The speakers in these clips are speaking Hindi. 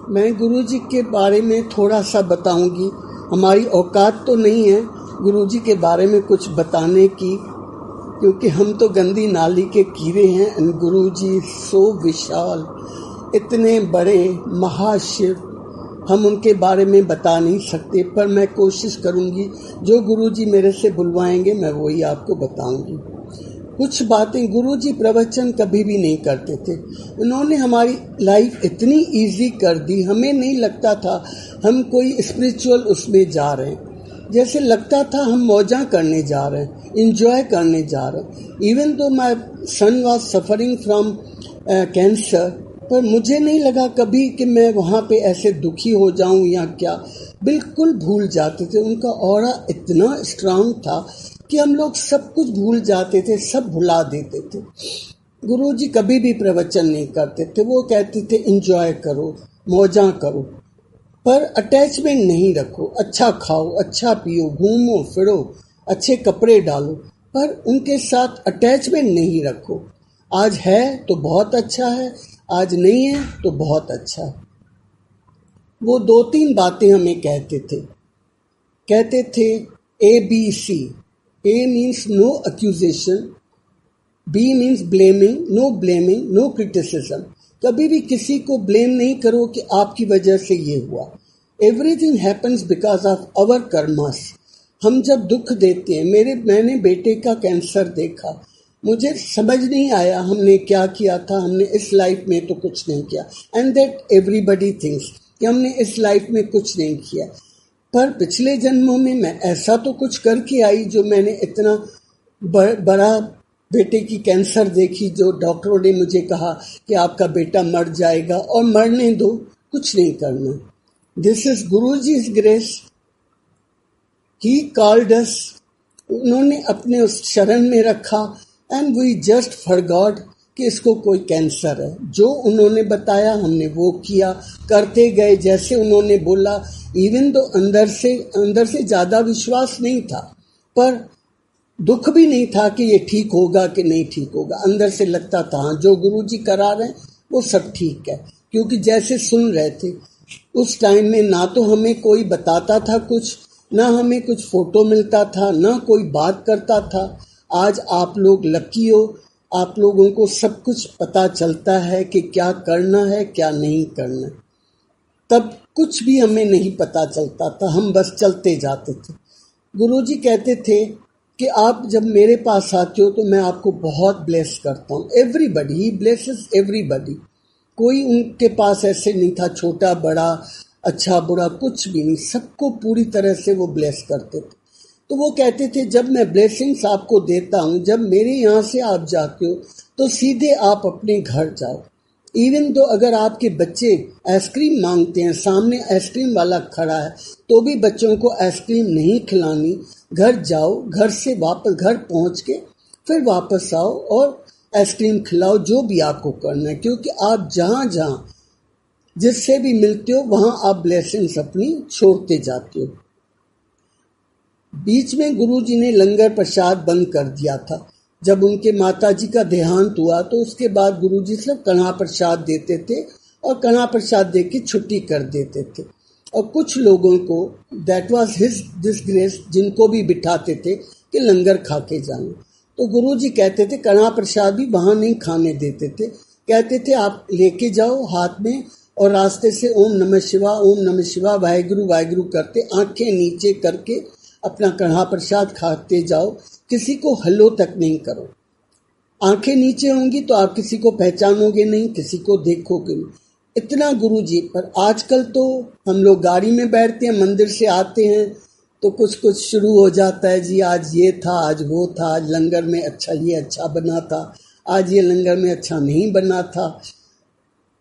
मैं गुरुजी के बारे में थोड़ा सा बताऊंगी। हमारी औकात तो नहीं है गुरुजी के बारे में कुछ बताने की, क्योंकि हम तो गंदी नाली के कीड़े हैं। एंड गुरुजी सो विशाल, इतने बड़े महाशिव, हम उनके बारे में बता नहीं सकते। पर मैं कोशिश करूंगी, जो गुरुजी मेरे से बुलवाएंगे मैं वही आपको बताऊंगी। कुछ बातें गुरुजी प्रवचन कभी भी नहीं करते थे। उन्होंने हमारी लाइफ इतनी इजी कर दी, हमें नहीं लगता था हम कोई स्पिरिचुअल उसमें जा रहे हैं। जैसे लगता था हम मौजा करने जा रहे हैं, इंजॉय करने जा रहे हैं। Even though my son was suffering from cancer, पर मुझे नहीं लगा कभी कि मैं वहाँ पे ऐसे दुखी हो जाऊं या क्या। बिल्कुल भूल जाते थे। उनका ऑरा इतना स्ट्रांग था कि हम लोग सब कुछ भूल जाते थे, सब भुला देते थे। गुरुजी कभी भी प्रवचन नहीं करते थे। वो कहते थे एंजॉय करो, मौजा करो, पर अटैचमेंट नहीं रखो। अच्छा खाओ, अच्छा पियो, घूमो फिरो, अच्छे कपड़े डालो, पर उनके साथ अटैचमेंट नहीं रखो। आज है तो बहुत अच्छा है, आज नहीं है तो बहुत अच्छा है। वो 2-3 बातें हमें कहते थे ABC। A means no accusation, B means blaming, no blaming, no criticism। कभी भी किसी को ब्लेम नहीं करो कि आपकी वजह से ये हुआ। Everything happens because of our karmas। हम जब दुख देते हैं, मैंने बेटे का कैंसर देखा, मुझे समझ नहीं आया हमने क्या किया था। हमने इस लाइफ में तो कुछ नहीं किया, एंड दैट एवरीबडी थिंक्स कि हमने इस लाइफ में कुछ नहीं किया। पर पिछले जन्मों में मैं ऐसा तो कुछ करके आई, जो मैंने इतना बड़ा बेटे की कैंसर देखी, जो डॉक्टरों ने मुझे कहा कि आपका बेटा मर जाएगा और मरने दो, कुछ नहीं करना। This is Guruji's grace. He called us, उन्होंने अपने उस शरण में रखा, एंड वी जस्ट फॉरगॉट कि इसको कोई कैंसर है। जो उन्होंने बताया हमने वो किया, करते गए जैसे उन्होंने बोला। इवन तो अंदर से ज़्यादा विश्वास नहीं था, पर दुख भी नहीं था कि ये ठीक होगा कि नहीं ठीक होगा। अंदर से लगता था हाँ, जो गुरुजी करा रहे हैं वो सब ठीक है, क्योंकि जैसे सुन रहे थे उस टाइम में, ना तो हमें कोई बताता था कुछ, ना हमें कुछ फोटो मिलता था, ना कोई बात करता था। आज आप लोग लकी हो, आप लोगों को सब कुछ पता चलता है कि क्या करना है क्या नहीं करना। तब कुछ भी हमें नहीं पता चलता था, हम बस चलते जाते थे। गुरुजी कहते थे कि आप जब मेरे पास आते हो तो मैं आपको बहुत ब्लेस करता हूँ। एवरीबडी, ही ब्लेसेस एवरीबडी। कोई उनके पास ऐसे नहीं था छोटा बड़ा, अच्छा बुरा, कुछ भी नहीं, सबको पूरी तरह से वो ब्लेस करते थे। तो वो कहते थे जब मैं ब्लेसिंग्स आपको देता हूँ, जब मेरे यहाँ से आप जाते हो तो सीधे आप अपने घर जाओ। इवन तो अगर आपके बच्चे आइसक्रीम मांगते हैं, सामने आइसक्रीम वाला खड़ा है, तो भी बच्चों को आइसक्रीम नहीं खिलानी। घर जाओ, घर से वापस घर पहुँच के फिर वापस आओ और आइसक्रीम खिलाओ, जो भी आपको करना है। क्योंकि आप जहाँ जहाँ जिससे भी मिलते हो वहाँ आप ब्लेसिंग्स अपनी छोड़ते जाते हो। बीच में गुरुजी ने लंगर प्रसाद बंद कर दिया था। जब उनके माताजी का देहांत हुआ तो उसके बाद गुरुजी सिर्फ कन्हा प्रसाद देते थे और कन्हा प्रसाद दे के छुट्टी कर देते थे। और कुछ लोगों को, दैट वाज हिज डिसग्रेस, जिनको भी बिठाते थे कि लंगर खा के जाना, तो गुरुजी कहते थे कन्हा प्रसाद भी वहाँ नहीं खाने देते थे। कहते थे आप लेके जाओ हाथ में और रास्ते से ओम नमः शिवा वाहेगुरु वाहेगुरु करते, आंखें नीचे करके अपना कन्हा प्रसाद खाते जाओ। किसी को हलो तक नहीं करो। आंखें नीचे होंगी तो आप किसी को पहचानोगे नहीं, किसी को देखोगे नहीं। इतना गुरुजी। पर आजकल तो हम लोग गाड़ी में बैठते हैं, मंदिर से आते हैं तो कुछ शुरू हो जाता है, जी आज ये था, आज वो था, आज लंगर में अच्छा बना था, आज ये लंगर में अच्छा नहीं बना था।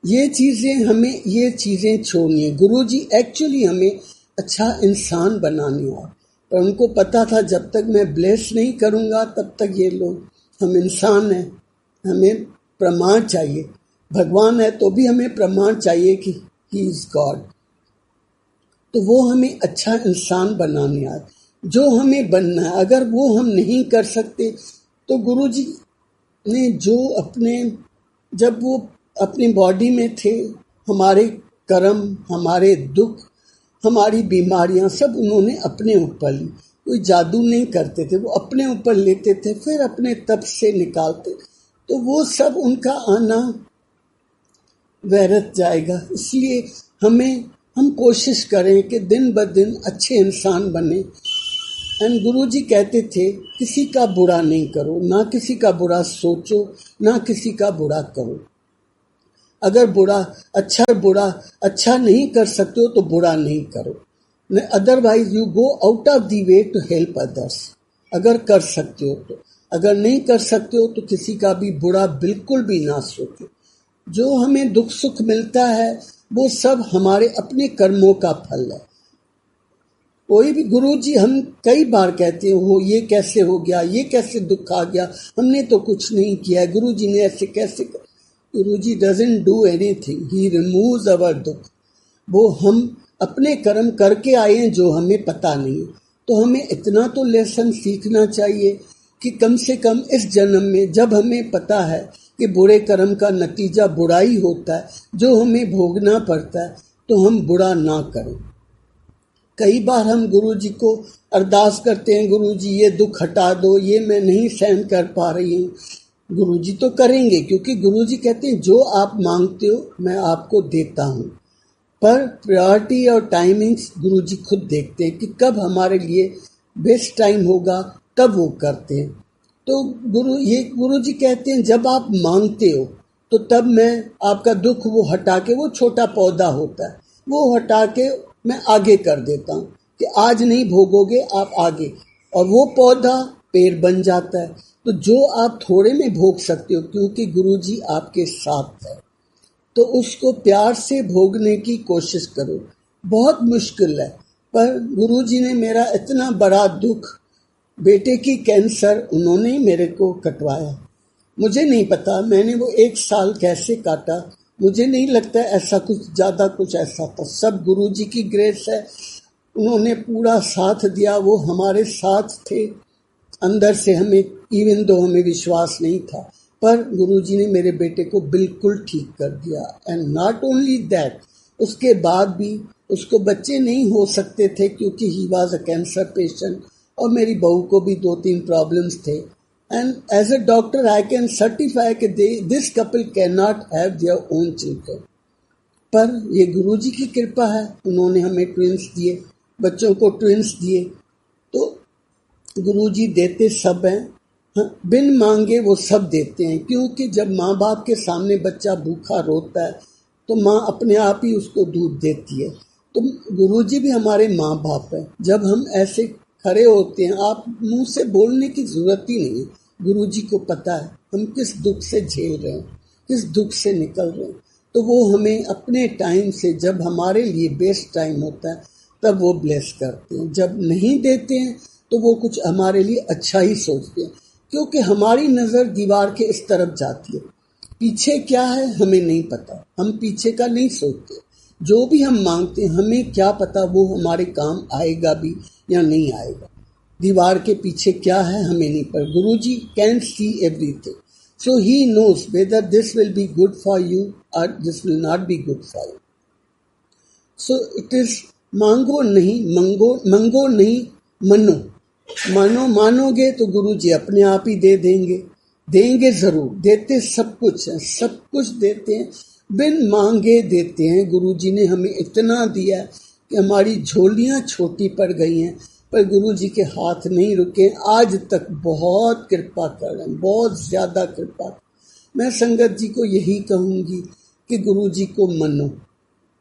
ये चीज़ें छोड़नी है। गुरुजी एक्चुअली हमें अच्छा इंसान बनाने आए, पर उनको पता था जब तक मैं ब्लेस नहीं करूँगा तब तक ये लोग, हम इंसान हैं, हमें प्रमाण चाहिए। भगवान है तो भी हमें प्रमाण चाहिए कि ही इज़ गॉड। तो वो हमें अच्छा इंसान बनाने आए, जो हमें बनना है। अगर वो हम नहीं कर सकते तो गुरुजी ने जब वो अपनी बॉडी में थे, हमारे कर्म, हमारे दुख, हमारी बीमारियां सब उन्होंने अपने ऊपर ली। कोई जादू नहीं करते थे, वो अपने ऊपर लेते थे, फिर अपने तप से निकालते। तो वो सब उनका आना व्यर्थ जाएगा। इसलिए हम कोशिश करें कि दिन ब दिन अच्छे इंसान बने। एंड गुरुजी कहते थे किसी का बुरा नहीं करो, ना किसी का बुरा सोचो, ना किसी का बुरा करो। अगर बुरा अच्छा नहीं कर सकते हो तो बुरा नहीं करो। Otherwise you go out of the way to help others. अगर कर सकते हो तो, अगर नहीं कर सकते हो तो किसी का भी बुरा बिल्कुल भी ना सोचो। जो हमें दुख सुख मिलता है वो सब हमारे अपने कर्मों का फल है। कोई भी गुरुजी, हम कई बार कहते हैं वो ये कैसे हो गया, ये कैसे दुख आ गया, हमने तो कुछ नहीं किया, गुरुजी ने ऐसे कैसे। Guruji doesn't do anything, he removes our दुख। वो हम अपने कर्म करके आए हैं जो हमें पता नहीं है। तो हमें इतना तो लेसन सीखना चाहिए कि कम से कम इस जन्म में जब हमें पता है कि बुरे कर्म का नतीजा बुरा ही होता है, जो हमें भोगना पड़ता है, तो हम बुरा ना करें। कई बार हम गुरुजी को अरदास करते हैं, गुरुजी ये दुख हटा दो, ये मैं नहीं सहन कर पा रही हूँ। गुरुजी तो करेंगे, क्योंकि गुरुजी कहते हैं जो आप मांगते हो मैं आपको देता हूँ। पर प्रायोरिटी और टाइमिंग्स गुरुजी खुद देखते हैं कि कब हमारे लिए बेस्ट टाइम होगा, तब वो करते हैं। तो गुरुजी कहते हैं जब आप मांगते हो तो तब मैं आपका दुख वो हटा के, वो छोटा पौधा होता है, वो हटा के मैं आगे कर देता हूँ कि आज नहीं भोगोगे आप आगे, और वो पौधा पेड़ बन जाता है। तो जो आप थोड़े में भोग सकते हो क्योंकि गुरुजी आपके साथ है, तो उसको प्यार से भोगने की कोशिश करो। बहुत मुश्किल है, पर गुरुजी ने मेरा इतना बड़ा दुख, बेटे की कैंसर, उन्होंने ही मेरे को कटवाया। मुझे नहीं पता मैंने वो 1 साल कैसे काटा, मुझे नहीं लगता ऐसा कुछ ज़्यादा कुछ ऐसा था। सब गुरुजी की ग्रेस है, उन्होंने पूरा साथ दिया, वो हमारे साथ थे अंदर से। हमें इवन दो हमें विश्वास नहीं था, पर गुरुजी ने मेरे बेटे को बिल्कुल ठीक कर दिया। एंड नॉट ओनली दैट, उसके बाद भी उसको बच्चे नहीं हो सकते थे क्योंकि he was a cancer patient, और मेरी बहू को भी 2-3 प्रॉब्लम्स थे। And as a doctor I can certify कि this couple can not have their own children. पर ये गुरुजी की कृपा है, उन्होंने हमें ट्विंस दिए, बच्चों को ट्विंस दिए। तो गुरुजी देते सब हैं, बिन मांगे वो सब देते हैं। क्योंकि जब माँ बाप के सामने बच्चा भूखा रोता है तो माँ अपने आप ही उसको दूध देती है। तो गुरुजी भी हमारे माँ बाप हैं। जब हम ऐसे खड़े होते हैं, आप मुंह से बोलने की जरूरत ही नहीं है, गुरुजी को पता है हम किस दुख से झेल रहे हैं, किस दुख से निकल रहे हैं। तो वो हमें अपने टाइम से, जब हमारे लिए बेस्ट टाइम होता है तब वो ब्लेस करते हैं। जब नहीं देते हैं तो वो कुछ हमारे लिए अच्छा ही सोचते हैं, क्योंकि हमारी नज़र दीवार के इस तरफ जाती है। पीछे क्या है हमें नहीं पता, हम पीछे का नहीं सोचते। जो भी हम मांगते हैं हमें क्या पता वो हमारे काम आएगा भी या नहीं आएगा। दीवार के पीछे क्या है हमें नहीं पता। Guruji can see everything, so he knows whether this will be good for you और this will not be good for you. So it is mango नहीं मनो। मानोगे तो गुरुजी अपने आप ही देंगे जरूर। देते सब कुछ है, सब कुछ देते हैं, बिन मांगे देते हैं। गुरुजी ने हमें इतना दिया कि हमारी झोलियां छोटी पड़ गई हैं, पर गुरुजी के हाथ नहीं रुके, आज तक बहुत कृपा कर रहे हैं, बहुत ज़्यादा कृपा। मैं संगत जी को यही कहूँगी कि गुरुजी को मनो।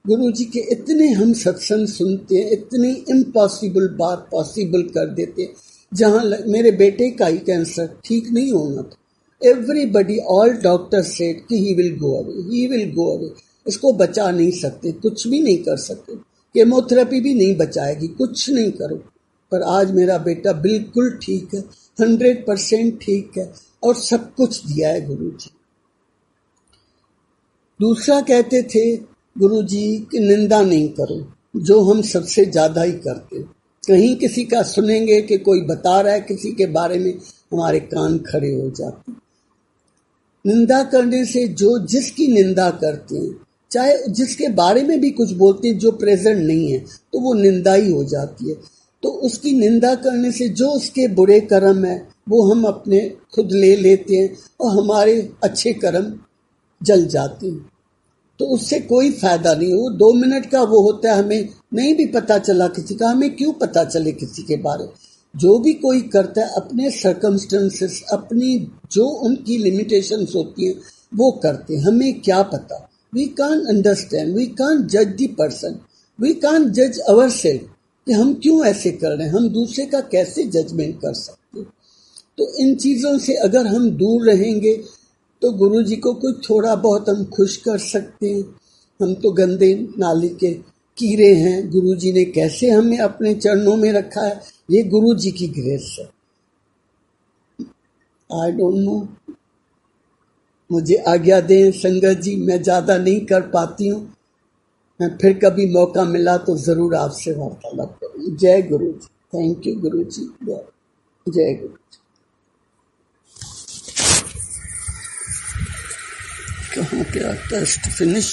गुरुजी के इतने हम सत्संग सुनते हैं, इतनी इम्पॉसिबल बात पॉसिबल कर देते हैं। जहाँ मेरे बेटे का ही कैंसर ठीक नहीं होना था, एवरीबडी, ऑल डॉक्टर सेड कि ही विल गो अवे, इसको बचा नहीं सकते, कुछ भी नहीं कर सकते, केमोथेरेपी भी नहीं बचाएगी, कुछ नहीं करो। पर आज मेरा बेटा बिल्कुल ठीक है, 100% ठीक है, और सब कुछ दिया है गुरुजी। दूसरा कहते थे गुरुजी की निंदा नहीं करो, जो हम सबसे ज्यादा ही करते। कहीं किसी का सुनेंगे कि कोई बता रहा है किसी के बारे में, हमारे कान खड़े हो जाते। निंदा करने से, जो जिसकी निंदा करते हैं, चाहे जिसके बारे में भी कुछ बोलते हैं जो प्रेजेंट नहीं है, तो वो निंदा ही हो जाती है। तो उसकी निंदा करने से जो उसके बुरे कर्म है वो हम अपने खुद ले लेते हैं और हमारे अच्छे कर्म जल जाते हैं। तो उससे कोई फायदा नहीं। वो 2 मिनट का वो होता है, हमें नहीं भी पता चला किसी का, हमें क्यों पता चले किसी के बारे। जो भी कोई करता है अपने सर्कमस्टेंसेस, अपनी जो उनकी लिमिटेशंस होती हैं वो करते हैं, हमें क्या पता। We can't understand, we can't जज द पर्सन, वी कांट जज अवरसेल्फ कि हम क्यों ऐसे कर रहे हैं, हम दूसरे का कैसे जजमेंट कर सकते। तो इन चीज़ों से अगर हम दूर रहेंगे तो गुरु जी को कुछ थोड़ा बहुत हम खुश कर सकते हैं। हम तो गंदे नाली के कीड़े हैं, गुरु जी ने कैसे हमें अपने चरणों में रखा है, ये गुरु जी की ग्रेस है। आई डोंट नो, मुझे आज्ञा दें संगत जी, मैं ज़्यादा नहीं कर पाती हूँ। मैं फिर कभी मौका मिला तो ज़रूर आपसे वार्तालाप करूँगी। जय गुरु जी। थैंक यू गुरु जी। जय गुरु जी। कहाँ पे आता है फिनिश।